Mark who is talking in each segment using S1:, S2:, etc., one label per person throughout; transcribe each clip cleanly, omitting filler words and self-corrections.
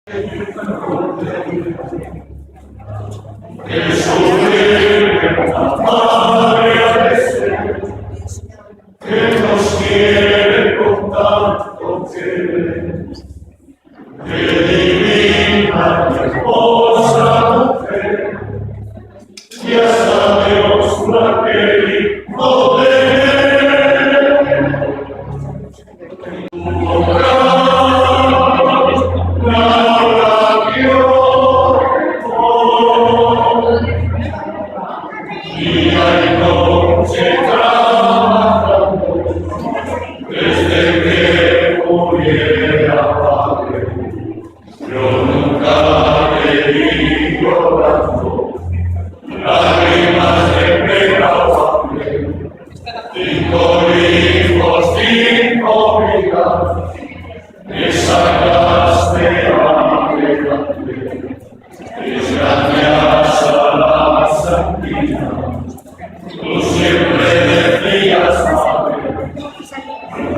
S1: Que nos quiere con tanto querer, que divina y hermosa mujer, y hasta Dios la querido tener. La vio y hay noche trabajando desde que muriera padre. Yo nunca le vi llorando lágrimas de pecado, cinco hijos, cinco vidas, me sacaste a mi grande, mis gracias a la santidad. Tú siempre decías, madre,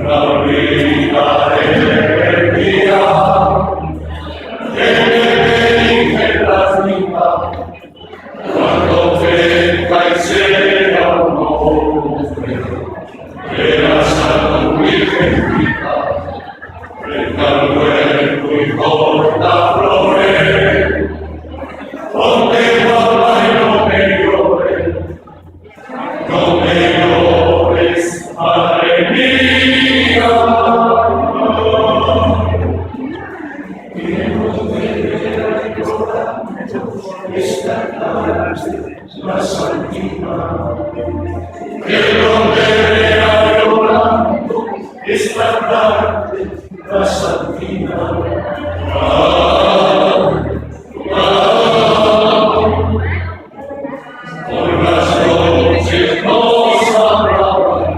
S1: la vida de vida, que me dije las mismas, cuando venga y sea un hombre, de la salud virgencita, frente al huerto y corta flores, donde guarda y no me llores. No me llores, madre mía, que no me llorar esta tarde la santina, que no me llorando esta tarde la santina. Por las noches nos hablaban,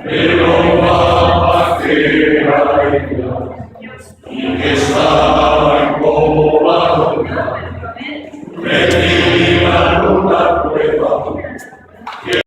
S1: pero papá que era ella y que estaba